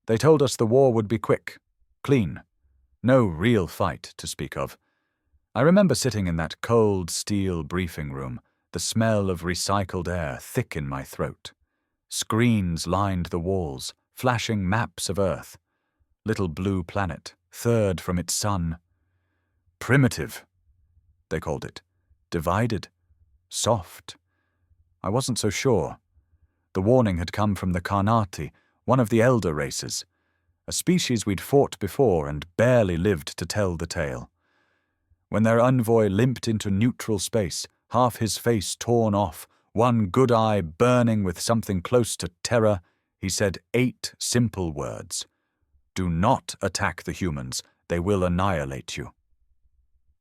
They told us the war would be quick, clean. No real fight to speak of. I remember sitting in that cold steel briefing room, the smell of recycled air thick in my throat. Screens lined the walls, flashing maps of Earth. Little blue planet, third from its sun. Primitive, they called it. Divided. Soft. I wasn't so sure. The warning had come from the Carnati, one of the elder races, a species we'd fought before and barely lived to tell the tale. When their envoy limped into neutral space, half his face torn off, one good eye burning with something close to terror, he said 8 simple words. Do not attack the humans, they will annihilate you.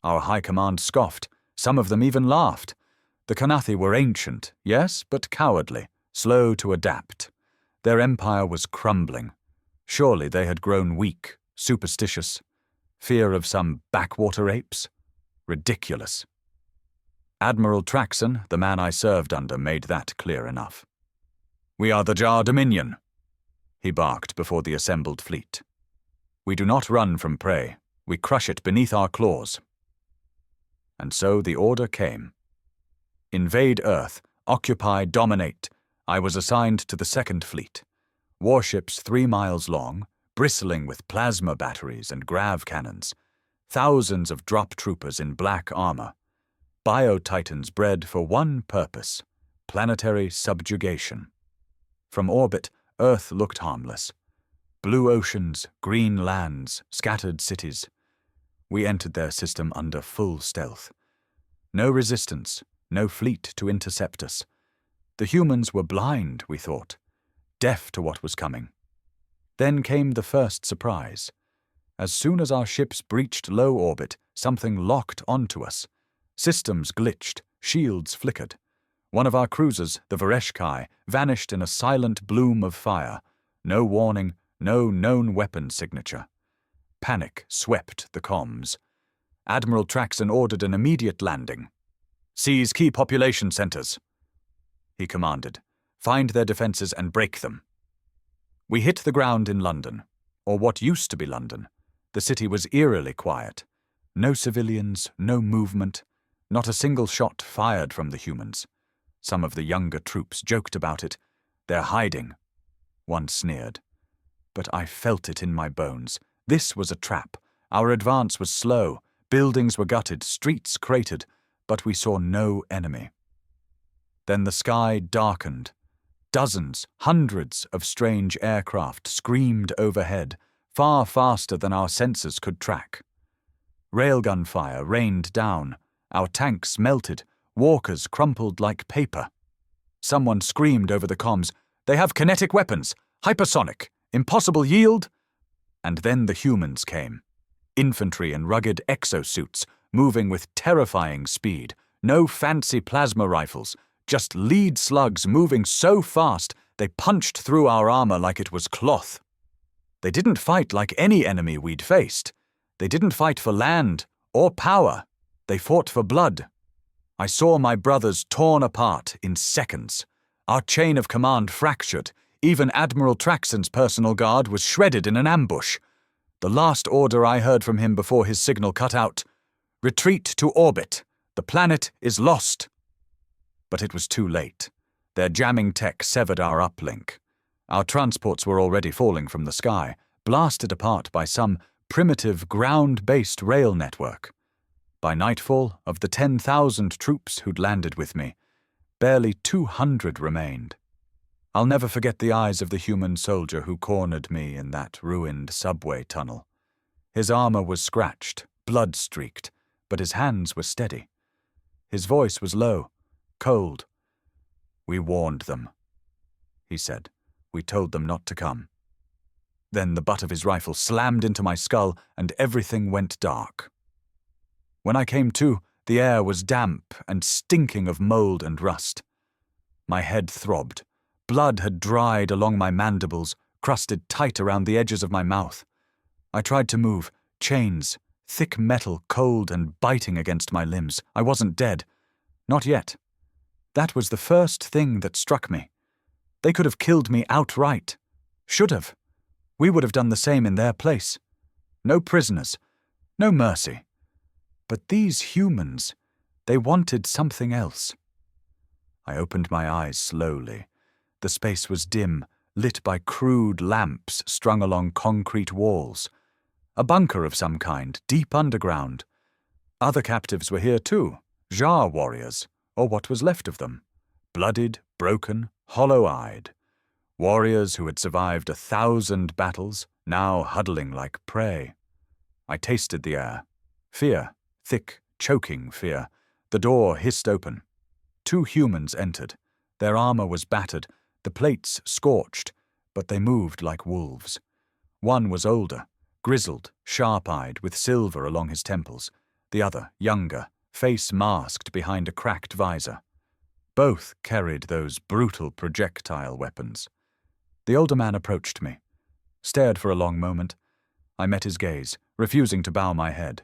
Our high command scoffed, some of them even laughed. The Carnathi were ancient, yes, but cowardly, slow to adapt. Their empire was crumbling. Surely they had grown weak, superstitious. Fear of some backwater apes? Ridiculous. Admiral Traxon, the man I served under, made that clear enough. We are the Jar Dominion, he barked before the assembled fleet. We do not run from prey. We crush it beneath our claws. And so the order came. Invade Earth, occupy, dominate. I was assigned to the Second Fleet. Warships 3 miles long, bristling with plasma batteries and grav cannons. Thousands of drop troopers in black armor. Bio-titans bred for one purpose, planetary subjugation. From orbit, Earth looked harmless. Blue oceans, green lands, scattered cities. We entered their system under full stealth. No resistance, no fleet to intercept us. The humans were blind, we thought, deaf to what was coming. Then came the first surprise. As soon as our ships breached low orbit, something locked onto us. Systems glitched, shields flickered. One of our cruisers, the Vareshkai, vanished in a silent bloom of fire. No warning, no known weapon signature. Panic swept the comms. Admiral Traxon ordered an immediate landing. Seize key population centers, he commanded. Find their defenses and break them. We hit the ground in London, or what used to be London. The city was eerily quiet. No civilians, no movement, not a single shot fired from the humans. Some of the younger troops joked about it. They're hiding, one sneered. But I felt it in my bones. This was a trap. Our advance was slow. Buildings were gutted, streets cratered, but we saw no enemy. Then the sky darkened. Dozens, hundreds of strange aircraft screamed overhead, far faster than our sensors could track. Railgun fire rained down. Our tanks melted. Walkers crumpled like paper. Someone screamed over the comms, "They have kinetic weapons! Hypersonic! Impossible yield!" And then the humans came. Infantry in rugged exosuits, moving with terrifying speed. No fancy plasma rifles, just lead slugs moving so fast they punched through our armor like it was cloth. They didn't fight like any enemy we'd faced. They didn't fight for land or power. They fought for blood. I saw my brothers torn apart in seconds. Our chain of command fractured. Even Admiral Traxon's personal guard was shredded in an ambush. The last order I heard from him before his signal cut out, "Retreat to orbit. The planet is lost." But it was too late. Their jamming tech severed our uplink. Our transports were already falling from the sky, blasted apart by some primitive ground-based rail network. By nightfall, of the 10,000 troops who'd landed with me, barely 200 remained. I'll never forget the eyes of the human soldier who cornered me in that ruined subway tunnel. His armor was scratched, blood-streaked, but his hands were steady. His voice was low, cold. "We warned them," he said. "We told them not to come." Then the butt of his rifle slammed into my skull and everything went dark. When I came to, the air was damp and stinking of mold and rust. My head throbbed. Blood had dried along my mandibles, crusted tight around the edges of my mouth. I tried to move. Chains, thick metal, cold and biting against my limbs. I wasn't dead. Not yet. That was the first thing that struck me. They could have killed me outright. Should have. We would have done the same in their place. No prisoners, no mercy. But these humans, they wanted something else. I opened my eyes slowly. The space was dim, lit by crude lamps strung along concrete walls. A bunker of some kind, deep underground. Other captives were here too, Jar warriors, or what was left of them. Blooded, broken, hollow-eyed. Warriors who had survived 1,000 battles, now huddling like prey. I tasted the air. Fear, thick, choking fear. The door hissed open. 2 humans entered. Their armor was battered, the plates scorched, but they moved like wolves. One was older, grizzled, sharp-eyed, with silver along his temples. The other, younger, face masked behind a cracked visor. Both carried those brutal projectile weapons. The older man approached me, stared for a long moment. I met his gaze, refusing to bow my head.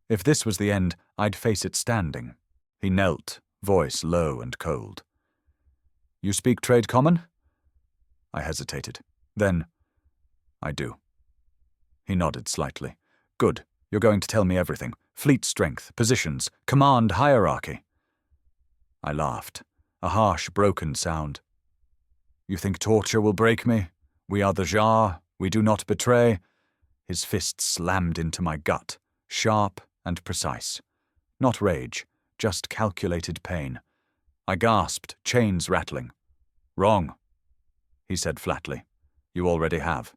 If this was the end, I'd face it standing. He knelt, voice low and cold. "You speak trade common?" I hesitated. Then, "I do." He nodded slightly. "Good. You're going to tell me everything. Fleet strength, positions, command hierarchy." I laughed, a harsh, broken sound. "You think torture will break me? We are the Jar. We do not betray." His fist slammed into my gut, sharp and precise. Not rage, just calculated pain. I gasped, chains rattling. "Wrong," he said flatly. "You already have."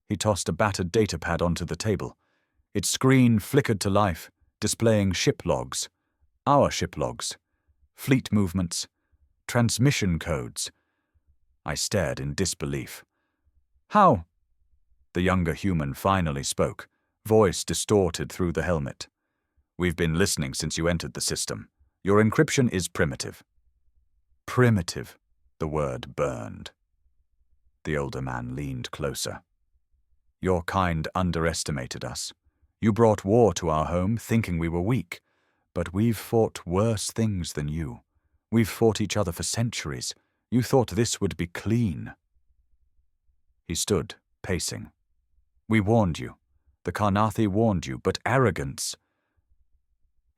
He tossed a battered datapad onto the table. Its screen flickered to life, displaying ship logs. Our ship logs. Fleet movements. Transmission codes. I stared in disbelief. "How?" The younger human finally spoke, voice distorted through the helmet. "We've been listening since you entered the system. Your encryption is primitive." Primitive. The word burned. The older man leaned closer. "Your kind underestimated us. You brought war to our home, thinking we were weak. But we've fought worse things than you. We've fought each other for centuries. You thought this would be clean." He stood, pacing. "We warned you. The Karnathi warned you, but arrogance—"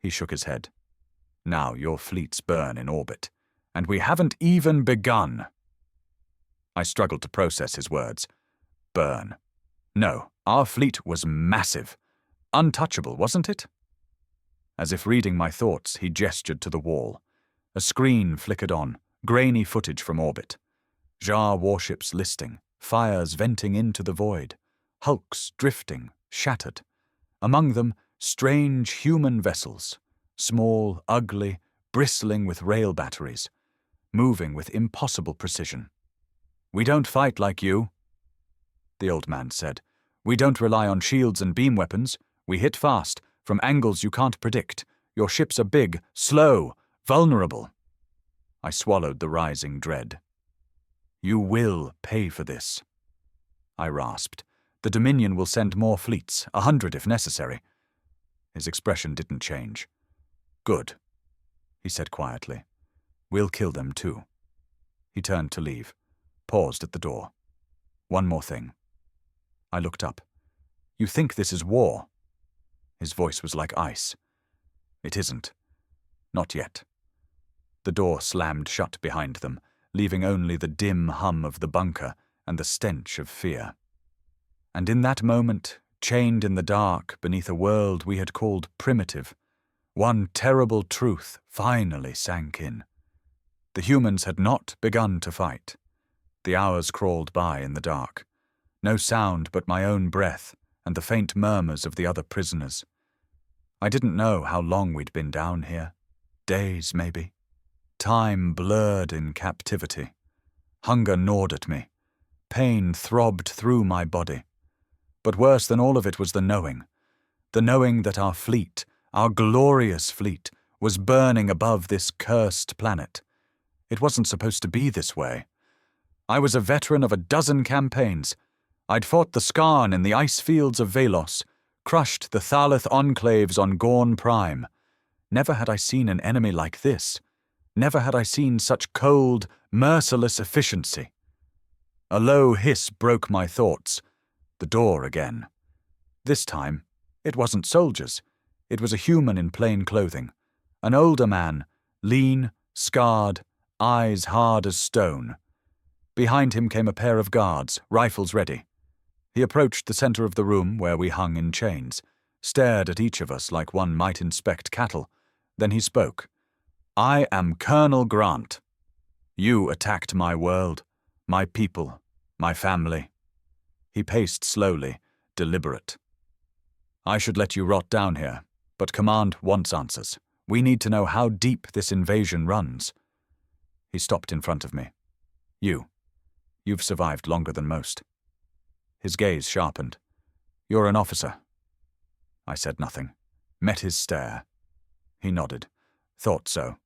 He shook his head. "Now your fleets burn in orbit, and we haven't even begun." I struggled to process his words. Burn. No, our fleet was massive. Untouchable, wasn't it? As if reading my thoughts, he gestured to the wall. A screen flickered on, grainy footage from orbit. Jar warships listing, fires venting into the void, hulks drifting, shattered. Among them, strange human vessels, small, ugly, bristling with rail batteries, moving with impossible precision. "We don't fight like you," the old man said. "We don't rely on shields and beam weapons. We hit fast, from angles you can't predict. Your ships are big, slow, vulnerable." I swallowed the rising dread. "You will pay for this," I rasped. "The Dominion will send more fleets, 100 if necessary." His expression didn't change. "Good," he said quietly. "We'll kill them too." He turned to leave, paused at the door. "One more thing." I looked up. "You think this is war?" His voice was like ice. "It isn't. Not yet." The door slammed shut behind them, leaving only the dim hum of the bunker and the stench of fear. And in that moment, chained in the dark beneath a world we had called primitive, one terrible truth finally sank in. The humans had not begun to fight. The hours crawled by in the dark. No sound but my own breath and the faint murmurs of the other prisoners. I didn't know how long we'd been down here. Days, maybe. Time blurred in captivity. Hunger gnawed at me. Pain throbbed through my body. But worse than all of it was the knowing that our fleet, our glorious fleet, was burning above this cursed planet. It wasn't supposed to be this way. I was a veteran of 12 campaigns. I'd fought the Skarn in the ice fields of Velos, crushed the Thalith enclaves on Gorn Prime. Never had I seen an enemy like this. Never had I seen such cold, merciless efficiency. A low hiss broke my thoughts. The door again. This time, it wasn't soldiers. It was a human in plain clothing. An older man, lean, scarred, eyes hard as stone. Behind him came a pair of guards, rifles ready. He approached the center of the room where we hung in chains, stared at each of us like one might inspect cattle. Then he spoke. "I am Colonel Grant. You attacked my world, my people, my family." He paced slowly, deliberate. "I should let you rot down here, but Command wants answers. We need to know how deep this invasion runs." He stopped in front of me. You've survived longer than most." His gaze sharpened. "You're an officer." I said nothing. Met his stare. He nodded. "Thought so."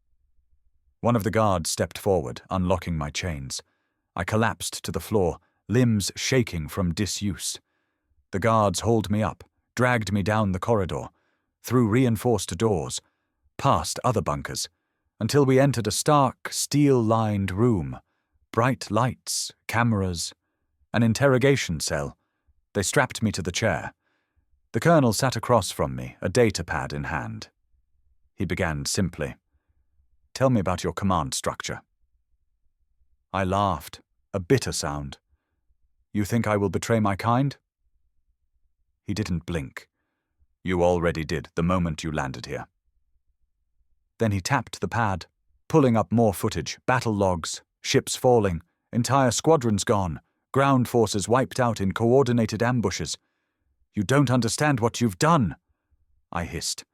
One of the guards stepped forward, unlocking my chains. I collapsed to the floor, limbs shaking from disuse. The guards hauled me up, dragged me down the corridor, through reinforced doors, past other bunkers, until we entered a stark, steel-lined room. Bright lights, cameras, an interrogation cell. They strapped me to the chair. The colonel sat across from me, a data pad in hand. He began simply. "Tell me about your command structure." I laughed, a bitter sound. "You think I will betray my kind?" He didn't blink. "You already did the moment you landed here." Then he tapped the pad, pulling up more footage, battle logs, ships falling, entire squadrons gone, ground forces wiped out in coordinated ambushes. "You don't understand what you've done," I hissed.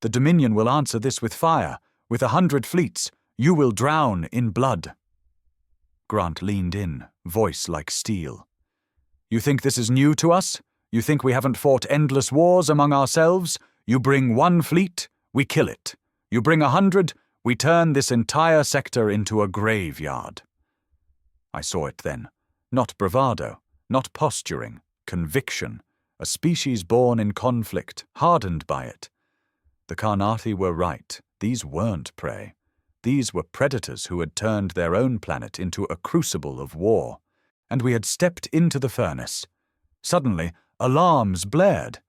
"The Dominion will answer this with fire. With 100 fleets, you will drown in blood." Grant leaned in, voice like steel. "You think this is new to us? You think we haven't fought endless wars among ourselves? You bring 1 fleet, we kill it. You bring 100, we turn this entire sector into a graveyard." I saw it then. Not bravado, not posturing, conviction, a species born in conflict, hardened by it. The Karnati were right. These weren't prey. These were predators who had turned their own planet into a crucible of war. And we had stepped into the furnace. Suddenly, alarms blared.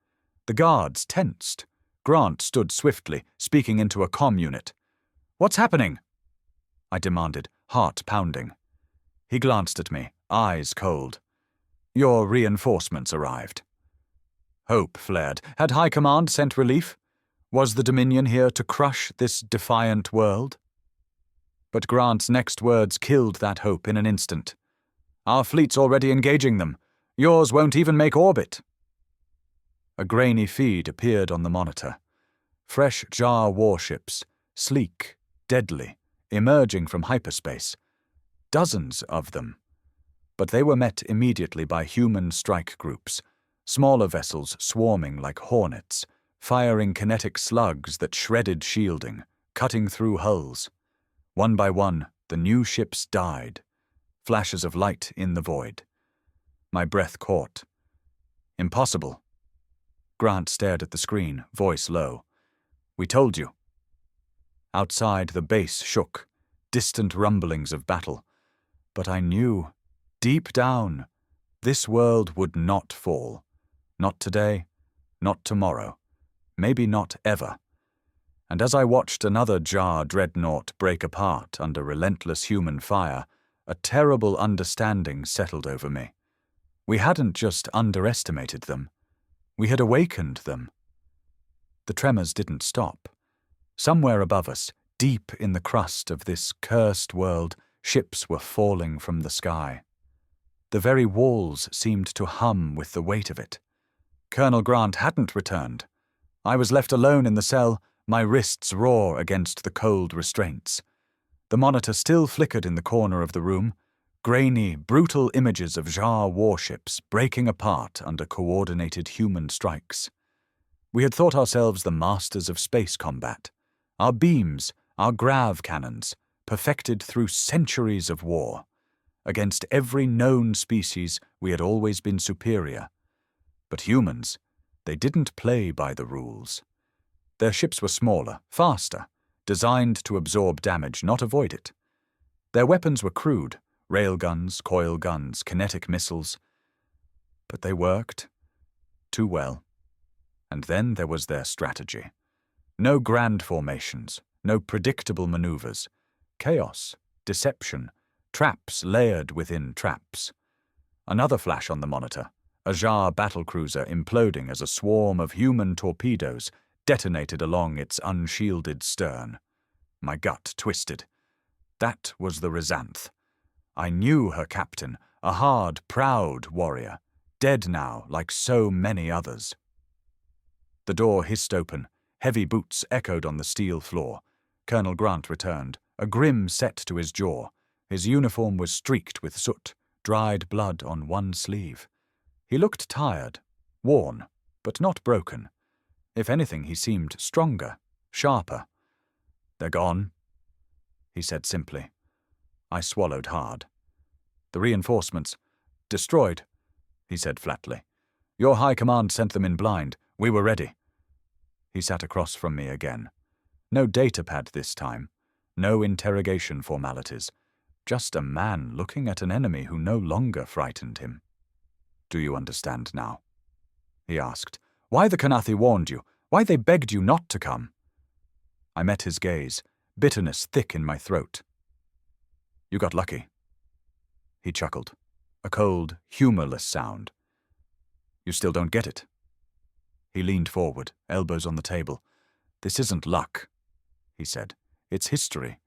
The guards tensed. Grant stood swiftly, speaking into a comm unit. "What's happening?" I demanded, heart pounding. He glanced at me, eyes cold. "Your reinforcements arrived." Hope flared. Had High Command sent relief? Was the Dominion here to crush this defiant world? But Grant's next words killed that hope in an instant. "Our fleet's already engaging them. Yours won't even make orbit." A grainy feed appeared on the monitor. Fresh Jar warships, sleek, deadly, emerging from hyperspace. Dozens of them. But they were met immediately by human strike groups, smaller vessels swarming like hornets, firing kinetic slugs that shredded shielding, cutting through hulls. One by one, the new ships died. Flashes of light in the void. My breath caught. "Impossible." Grant stared at the screen, voice low. "We told you." Outside, the base shook, distant rumblings of battle. But I knew, deep down, this world would not fall. Not today, not tomorrow, maybe not ever. And as I watched another Jar dreadnought break apart under relentless human fire, a terrible understanding settled over me. We hadn't just underestimated them. We had awakened them. The tremors didn't stop. Somewhere above us, deep in the crust of this cursed world, ships were falling from the sky. The very walls seemed to hum with the weight of it. Colonel Grant hadn't returned. I was left alone in the cell, my wrists raw against the cold restraints. The monitor still flickered in the corner of the room, grainy, brutal images of Jar warships breaking apart under coordinated human strikes. We had thought ourselves the masters of space combat. Our beams, our grav cannons, perfected through centuries of war. Against every known species, we had always been superior. But humans, they didn't play by the rules. Their ships were smaller, faster, designed to absorb damage, not avoid it. Their weapons were crude, Railguns, coil guns, kinetic missiles. But they worked too well. And then there was their strategy. No grand formations, no predictable maneuvers. Chaos, deception, traps layered within traps. Another flash on the monitor, a JAR battlecruiser imploding as a swarm of human torpedoes detonated along its unshielded stern. My gut twisted. That was the Ryzanth. I knew her captain, a hard, proud warrior, dead now like so many others. The door hissed open. Heavy boots echoed on the steel floor. Colonel Grant returned, a grim set to his jaw. His uniform was streaked with soot, dried blood on one sleeve. He looked tired, worn, but not broken. If anything, he seemed stronger, sharper. "They're gone," he said simply. I swallowed hard. "The reinforcements, destroyed," he said flatly. "Your high command sent them in blind. We were ready." He sat across from me again. No datapad this time. No interrogation formalities. Just a man looking at an enemy who no longer frightened him. "Do you understand now?" he asked. "Why the Kanathi warned you? Why they begged you not to come?" I met his gaze, bitterness thick in my throat. "You got lucky." He chuckled, a cold, humorless sound. "You still don't get it." He leaned forward, elbows on the table. "This isn't luck," he said. "It's history.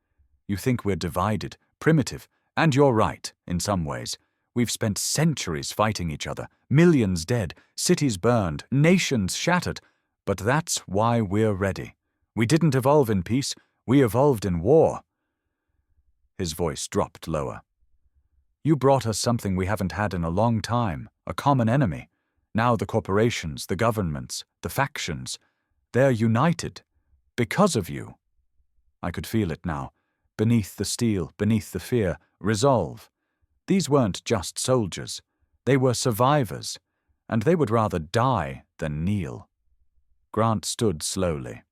You think we're divided, primitive, and you're right, in some ways. We've spent centuries fighting each other, millions dead, cities burned, nations shattered. But that's why we're ready. We didn't evolve in peace, we evolved in war." His voice dropped lower. "You brought us something we haven't had in a long time, a common enemy. Now the corporations, the governments, the factions, they're united. Because of you." I could feel it now. Beneath the steel, beneath the fear, resolve. These weren't just soldiers. They were survivors, and they would rather die than kneel. Grant stood slowly.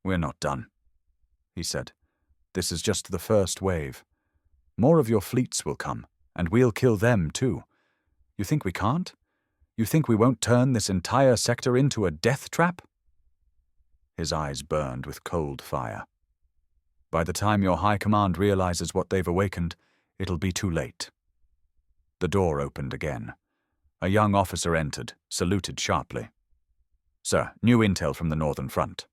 "We're not done," he said. "This is just the first wave. More of your fleets will come, and we'll kill them too. You think we can't? You think we won't turn this entire sector into a death trap?" His eyes burned with cold fire. "By the time your high command realizes what they've awakened, it'll be too late." The door opened again. A young officer entered, saluted sharply. "Sir, new intel from the Northern Front."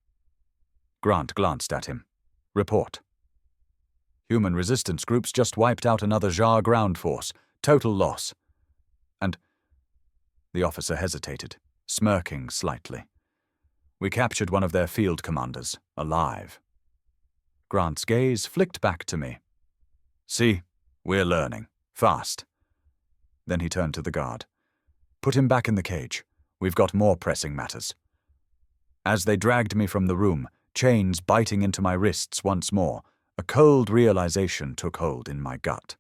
Grant glanced at him. "Report." "Human resistance groups just wiped out another JAR ground force. Total loss." "And—" The officer hesitated, smirking slightly. "We captured one of their field commanders, alive." Grant's gaze flicked back to me. "See, we're learning. Fast." Then he turned to the guard. "Put him back in the cage. We've got more pressing matters." As they dragged me from the room, chains biting into my wrists once more, a cold realization took hold in my gut.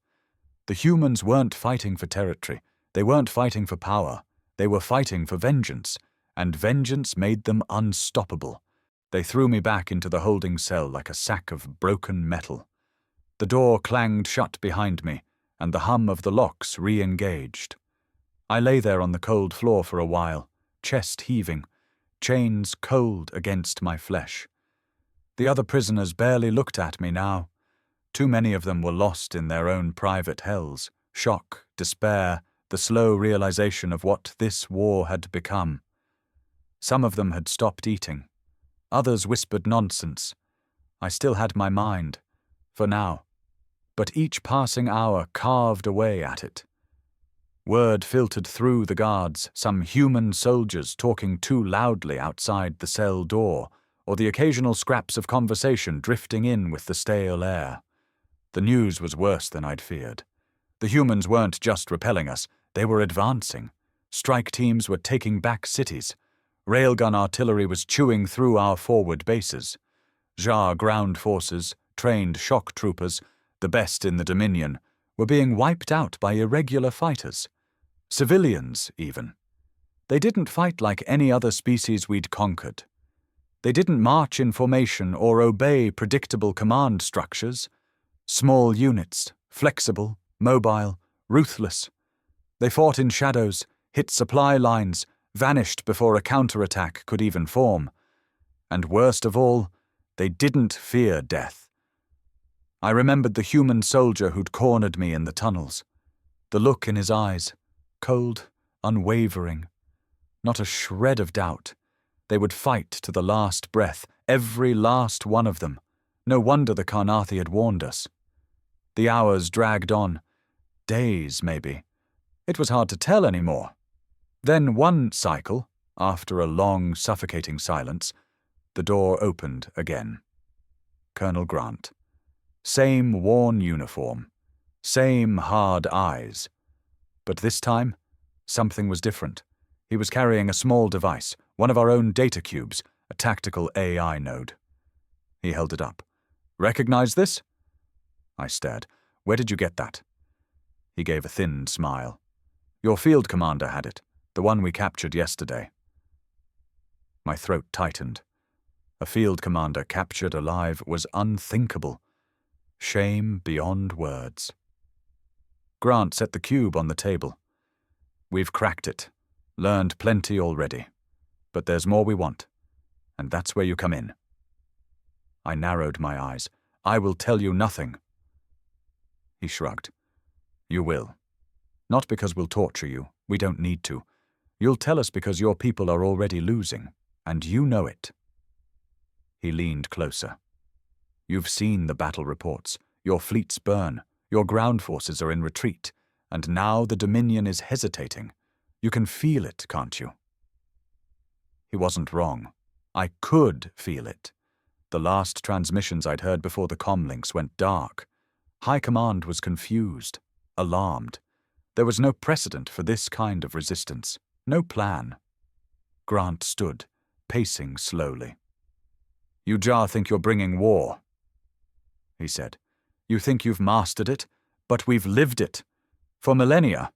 The humans weren't fighting for territory. They weren't fighting for power. They were fighting for vengeance, and vengeance made them unstoppable. They threw me back into the holding cell like a sack of broken metal. The door clanged shut behind me, and the hum of the locks re-engaged. I lay there on the cold floor for a while, chest heaving, chains cold against my flesh. The other prisoners barely looked at me now. Too many of them were lost in their own private hells, shock, despair, the slow realization of what this war had become. Some of them had stopped eating. Others whispered nonsense. I still had my mind, for now, but each passing hour carved away at it. Word filtered through the guards, some human soldiers talking too loudly outside the cell door, or the occasional scraps of conversation drifting in with the stale air. The news was worse than I'd feared. The humans weren't just repelling us, they were advancing. Strike teams were taking back cities. Railgun artillery was chewing through our forward bases. JAR ground forces, trained shock troopers, the best in the Dominion, were being wiped out by irregular fighters. Civilians, even. They didn't fight like any other species we'd conquered. They didn't march in formation or obey predictable command structures. Small units, flexible, mobile, ruthless. They fought in shadows, hit supply lines, vanished before a counterattack could even form. And worst of all, they didn't fear death. I remembered the human soldier who'd cornered me in the tunnels. The look in his eyes, cold, unwavering. Not a shred of doubt. They would fight to the last breath, every last one of them. No wonder the Karnathi had warned us. The hours dragged on. Days, maybe. It was hard to tell anymore. Then one cycle, after a long, suffocating silence, the door opened again. Colonel Grant. Same worn uniform. Same hard eyes. But this time, something was different. He was carrying a small device, one of our own data cubes, a tactical AI node. He held it up. "Recognize this?" I stared. "Where did you get that?" He gave a thin smile. "Your field commander had it, the one we captured yesterday." My throat tightened. A field commander captured alive was unthinkable. Shame beyond words. Grant set the cube on the table. "We've cracked it. Learned plenty already. But there's more we want. And that's where you come in." I narrowed my eyes. "I will tell you nothing." He shrugged. "You will. Not because we'll torture you. We don't need to. You'll tell us because your people are already losing. And you know it." He leaned closer. "You've seen the battle reports. Your fleets burn. Your ground forces are in retreat. And now the Dominion is hesitating. You can feel it, can't you?" He wasn't wrong. I could feel it. The last transmissions I'd heard before the comlinks went dark. High Command was confused, alarmed. There was no precedent for this kind of resistance, no plan. Grant stood, pacing slowly. "You Jar think you're bringing war," he said. "You think you've mastered it, but we've lived it. For millennia.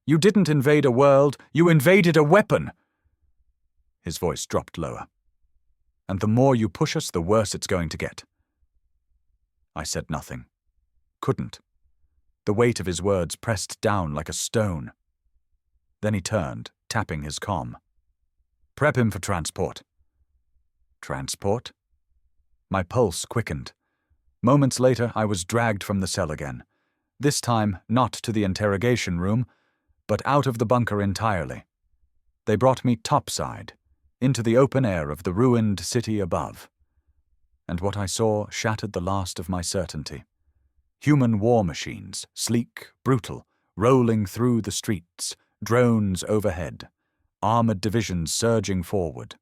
You didn't invade a world, you invaded a weapon." His voice dropped lower. "And the more you push us, the worse it's going to get." I said nothing. Couldn't. The weight of his words pressed down like a stone. Then he turned, tapping his comm. "Prep him for transport." Transport? My pulse quickened. Moments later, I was dragged from the cell again. This time, not to the interrogation room, but out of the bunker entirely. They brought me topside, into the open air of the ruined city above. And what I saw shattered the last of my certainty. Human war machines, sleek, brutal, rolling through the streets, drones overhead, armored divisions surging forward,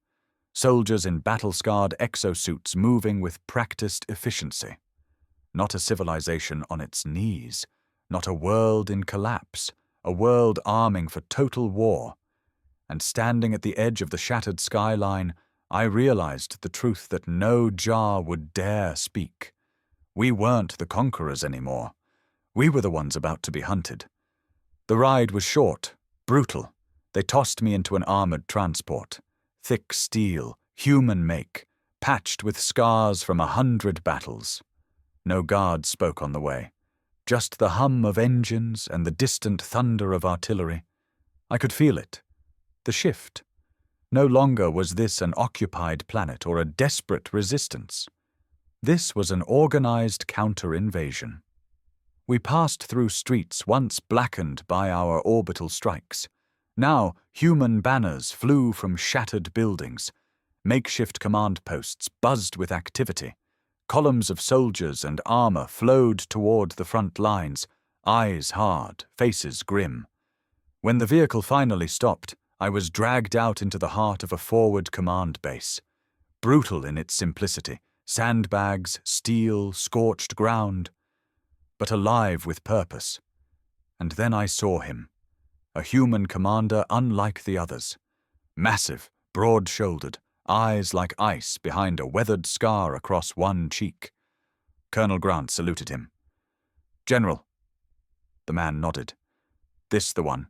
soldiers in battle-scarred exosuits moving with practiced efficiency. Not a civilization on its knees, not a world in collapse, a world arming for total war. And standing at the edge of the shattered skyline, I realized the truth that no Jar would dare speak. We weren't the conquerors anymore. We were the ones about to be hunted. The ride was short, brutal. They tossed me into an armored transport. Thick steel, human make, patched with scars from 100 battles. No guard spoke on the way. Just the hum of engines and the distant thunder of artillery. I could feel it. The shift. No longer was this an occupied planet or a desperate resistance. This was an organized counter-invasion. We passed through streets once blackened by our orbital strikes. Now, human banners flew from shattered buildings. Makeshift command posts buzzed with activity. Columns of soldiers and armor flowed toward the front lines, eyes hard, faces grim. When the vehicle finally stopped, I was dragged out into the heart of a forward command base. Brutal in its simplicity, sandbags, steel, scorched ground, but alive with purpose. And then I saw him, a human commander unlike the others. Massive, broad-shouldered, eyes like ice behind a weathered scar across one cheek. Colonel Grant saluted him. "General." The man nodded. "This the one?"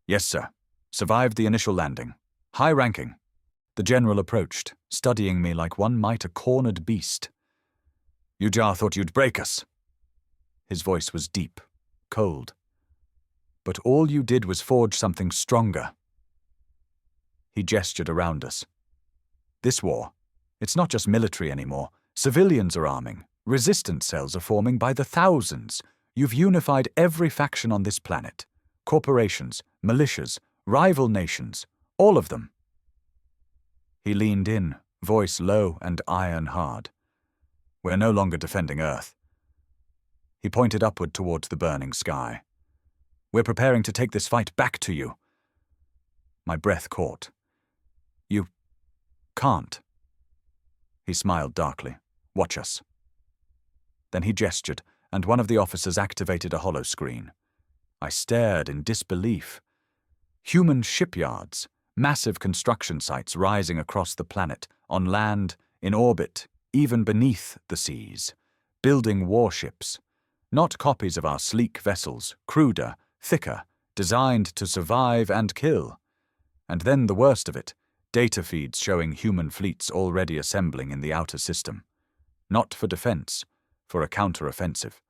"Yes, sir. Survived the initial landing. High ranking." The general approached, studying me like one might a cornered beast. "You Jar thought you'd break us." His voice was deep, cold. But all you did was forge something stronger. He gestured around us. This war, it's not just military anymore. Civilians are arming. Resistance cells are forming by the thousands. You've unified every faction on this planet. Corporations, militias, rival nations, all of them. He leaned in, voice low and iron hard. We're no longer defending Earth. He pointed upward towards the burning sky. We're preparing to take this fight back to you. My breath caught. You can't. He smiled darkly. Watch us. Then he gestured, and one of the officers activated a holoscreen. I stared in disbelief. Human shipyards, massive construction sites rising across the planet, on land, in orbit, even beneath the seas, building warships. Not copies of our sleek vessels, cruder, thicker, designed to survive and kill. And then the worst of it, data feeds showing human fleets already assembling in the outer system. Not for defense, for a counter-offensive.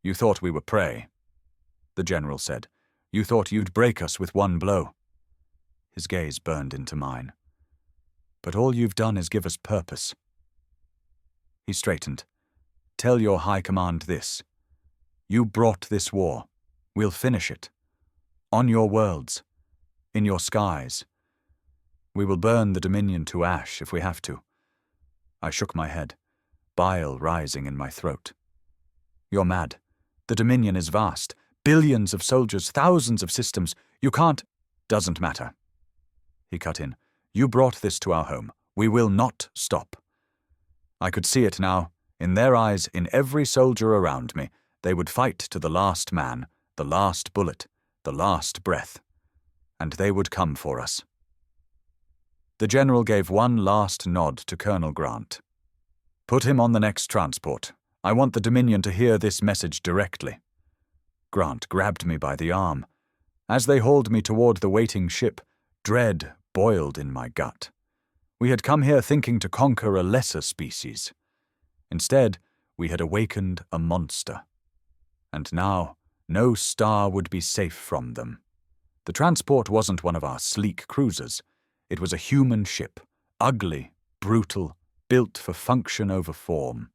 You thought we were prey, the general said. You thought you'd break us with one blow. His gaze burned into mine. But all you've done is give us purpose. He straightened. Tell your high command this. You brought this war. We'll finish it. On your worlds. In your skies. We will burn the Dominion to ash if we have to. I shook my head, bile rising in my throat. You're mad. The Dominion is vast. Billions of soldiers, thousands of systems. You can't. Doesn't matter. He cut in. You brought this to our home. We will not stop. I could see it now. In their eyes, in every soldier around me, they would fight to the last man, the last bullet, the last breath. And they would come for us. The general gave one last nod to Colonel Grant. Put him on the next transport. I want the Dominion to hear this message directly. Grant grabbed me by the arm. As they hauled me toward the waiting ship, dread boiled in my gut. We had come here thinking to conquer a lesser species. Instead, we had awakened a monster. And now, no star would be safe from them. The transport wasn't one of our sleek cruisers. It was a human ship, ugly, brutal, built for function over form.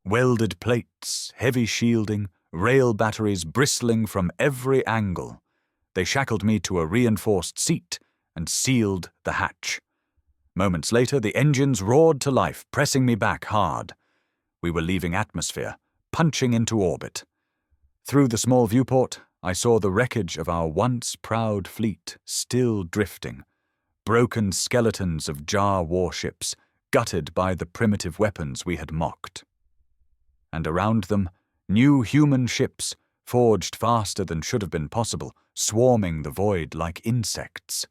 Welded plates, heavy shielding, rail batteries bristling from every angle. They shackled me to a reinforced seat and sealed the hatch. Moments later, the engines roared to life, pressing me back hard. We were leaving atmosphere, punching into orbit. Through the small viewport, I saw the wreckage of our once proud fleet still drifting. Broken skeletons of jar warships, gutted by the primitive weapons we had mocked. And around them, new human ships, forged faster than should have been possible, swarming the void like insects.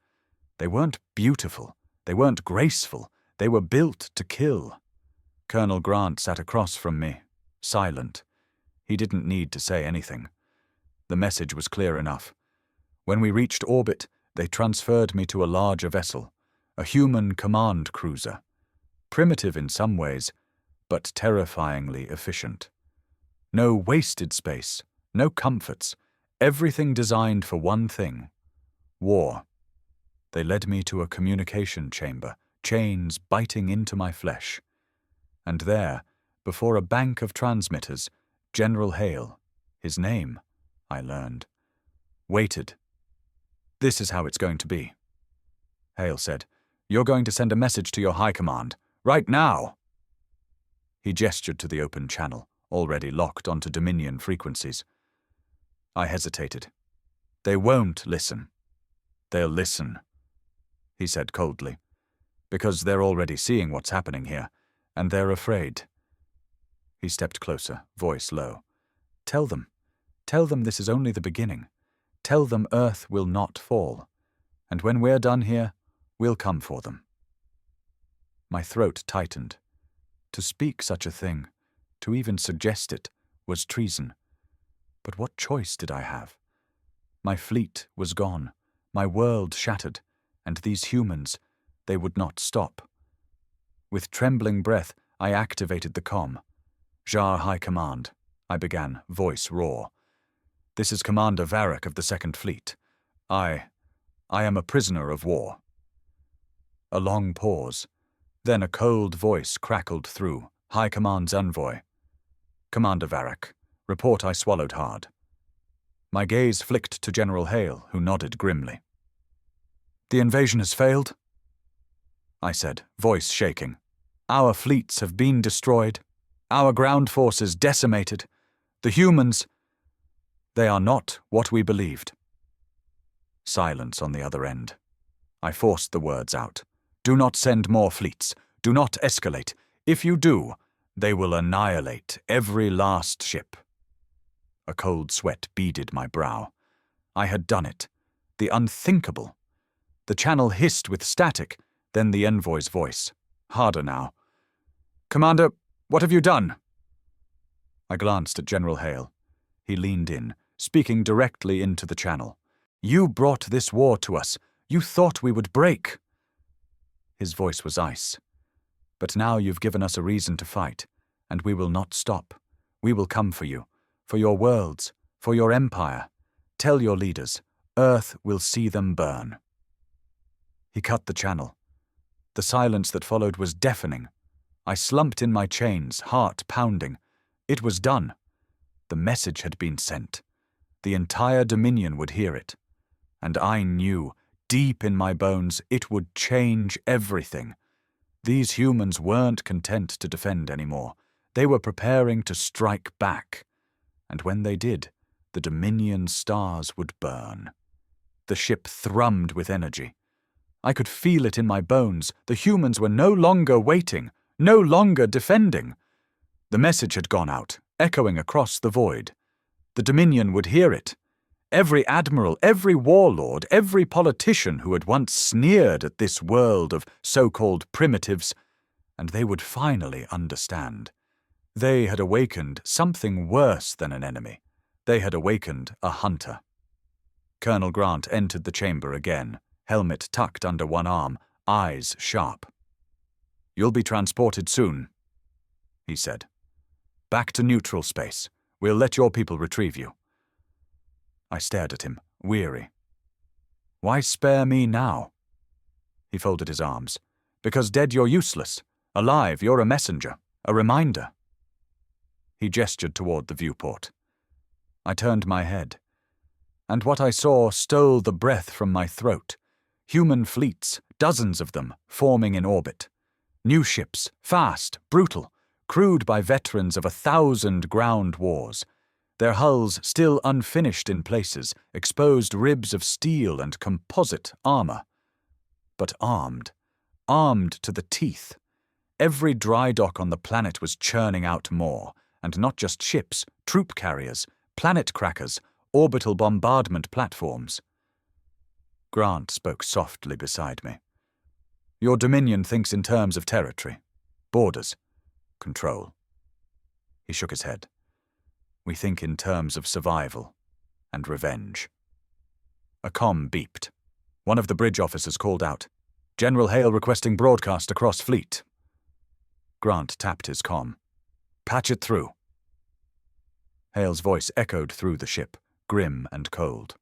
They weren't beautiful, they weren't graceful, they were built to kill. Colonel Grant sat across from me, silent. He didn't need to say anything. The message was clear enough. When we reached orbit, they transferred me to a larger vessel, a human command cruiser. Primitive in some ways, but terrifyingly efficient. No wasted space, no comforts, everything designed for one thing: war. They led me to a communication chamber, chains biting into my flesh. And there, before a bank of transmitters, General Hale, his name, I learned, waited. This is how it's going to be. Hale said, You're going to send a message to your high command, right now. He gestured to the open channel, already locked onto Dominion frequencies. I hesitated. They won't listen. They'll listen, he said coldly, because they're already seeing what's happening here, and they're afraid. He stepped closer, voice low. Tell them this is only the beginning. Tell them Earth will not fall, and when we're done here, we'll come for them. My throat tightened. To speak such a thing, to even suggest it, was treason. But what choice did I have? My fleet was gone, my world shattered, and these humans, they would not stop. With trembling breath, I activated the comm. Jar High Command, I began, voice raw. This is Commander Varric of the Second Fleet. I am a prisoner of war." A long pause. Then a cold voice crackled through, High Command's envoy. "Commander Varric, report." I swallowed hard. My gaze flicked to General Hale, who nodded grimly. "The invasion has failed?" I said, voice shaking. "Our fleets have been destroyed. Our ground forces decimated. The humans, they are not what we believed." Silence on the other end. I forced the words out. "Do not send more fleets. Do not escalate. If you do, they will annihilate every last ship." A cold sweat beaded my brow. I had done it. The unthinkable. The channel hissed with static, then the envoy's voice. Harder now. "Commander, what have you done?" I glanced at General Hale. He leaned in, speaking directly into the channel. "You brought this war to us. You thought we would break." His voice was ice. "But now you've given us a reason to fight, and we will not stop. We will come for you, for your worlds, for your empire. Tell your leaders, Earth will see them burn." He cut the channel. The silence that followed was deafening. I slumped in my chains, heart pounding. It was done. The message had been sent. The entire Dominion would hear it. And I knew, deep in my bones, it would change everything. These humans weren't content to defend anymore. They were preparing to strike back. And when they did, the Dominion stars would burn. The ship thrummed with energy. I could feel it in my bones. The humans were no longer waiting, no longer defending. The message had gone out, echoing across the void. The Dominion would hear it. Every admiral, every warlord, every politician who had once sneered at this world of so-called primitives, and they would finally understand. They had awakened something worse than an enemy. They had awakened a hunter. Colonel Grant entered the chamber again, helmet tucked under one arm, eyes sharp. "You'll be transported soon," he said. "Back to neutral space. We'll let your people retrieve you." I stared at him, weary. "Why spare me now?" He folded his arms. "Because dead you're useless. Alive you're a messenger, a reminder." He gestured toward the viewport. I turned my head. And what I saw stole the breath from my throat. Human fleets, dozens of them, forming in orbit. New ships, fast, brutal, crewed by veterans of 1,000 ground wars. Their hulls still unfinished in places, exposed ribs of steel and composite armor. But armed to the teeth. Every dry dock on the planet was churning out more, and not just ships, troop carriers, planet crackers, orbital bombardment platforms. Grant spoke softly beside me. "Your Dominion thinks in terms of territory, borders, control." He shook his head. "We think in terms of survival and revenge." A comm beeped. One of the bridge officers called out, "General Hale requesting broadcast across fleet." Grant tapped his comm. "Patch it through." Hale's voice echoed through the ship, grim and cold.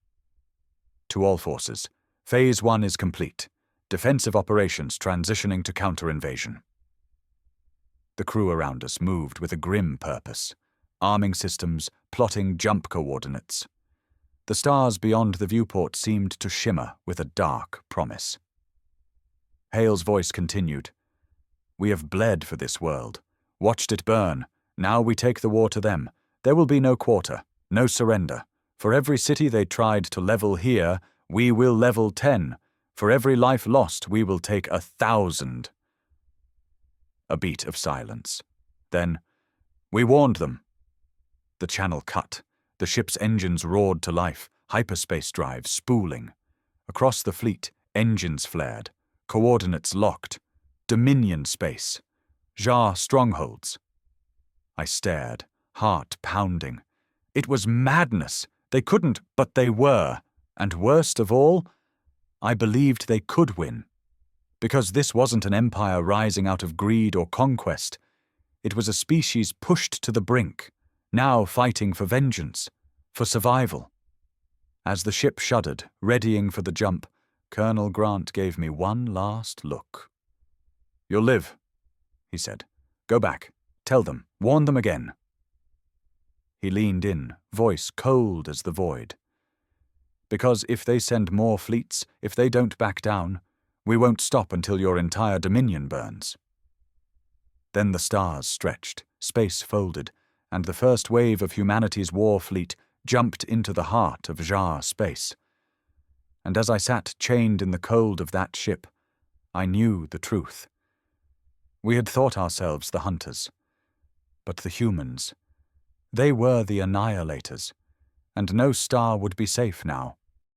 "To all forces, Phase 1 is complete. Defensive operations transitioning to counter-invasion." The crew around us moved with a grim purpose, arming systems, plotting jump coordinates. The stars beyond the viewport seemed to shimmer with a dark promise. Hale's voice continued. "We have bled for this world, watched it burn. Now we take the war to them. There will be no quarter, no surrender. For every city they tried to level here, we will level 10. For every life lost, we will take 1,000. A beat of silence. Then, "We warned them." The channel cut. The ship's engines roared to life, hyperspace drives spooling. Across the fleet, engines flared, coordinates locked. Dominion space. Jar strongholds. I stared, heart pounding. It was madness. They couldn't, but they were. And worst of all, I believed they could win. Because this wasn't an empire rising out of greed or conquest. It was a species pushed to the brink, now fighting for vengeance, For survival. As the ship shuddered, readying for the jump, Colonel Grant gave me one last look. "You'll live," he said. "Go back. Tell them. Warn them again." He leaned in, voice cold as the void. "Because if they send more fleets, if they don't back down, we won't stop until your entire dominion burns." Then the stars stretched, space folded, and the first wave of humanity's war fleet jumped into the heart of Jar space. And as I sat chained in the cold of that ship, I knew the truth. We had thought ourselves the hunters. But the humans, they were the annihilators, and no star would be safe now.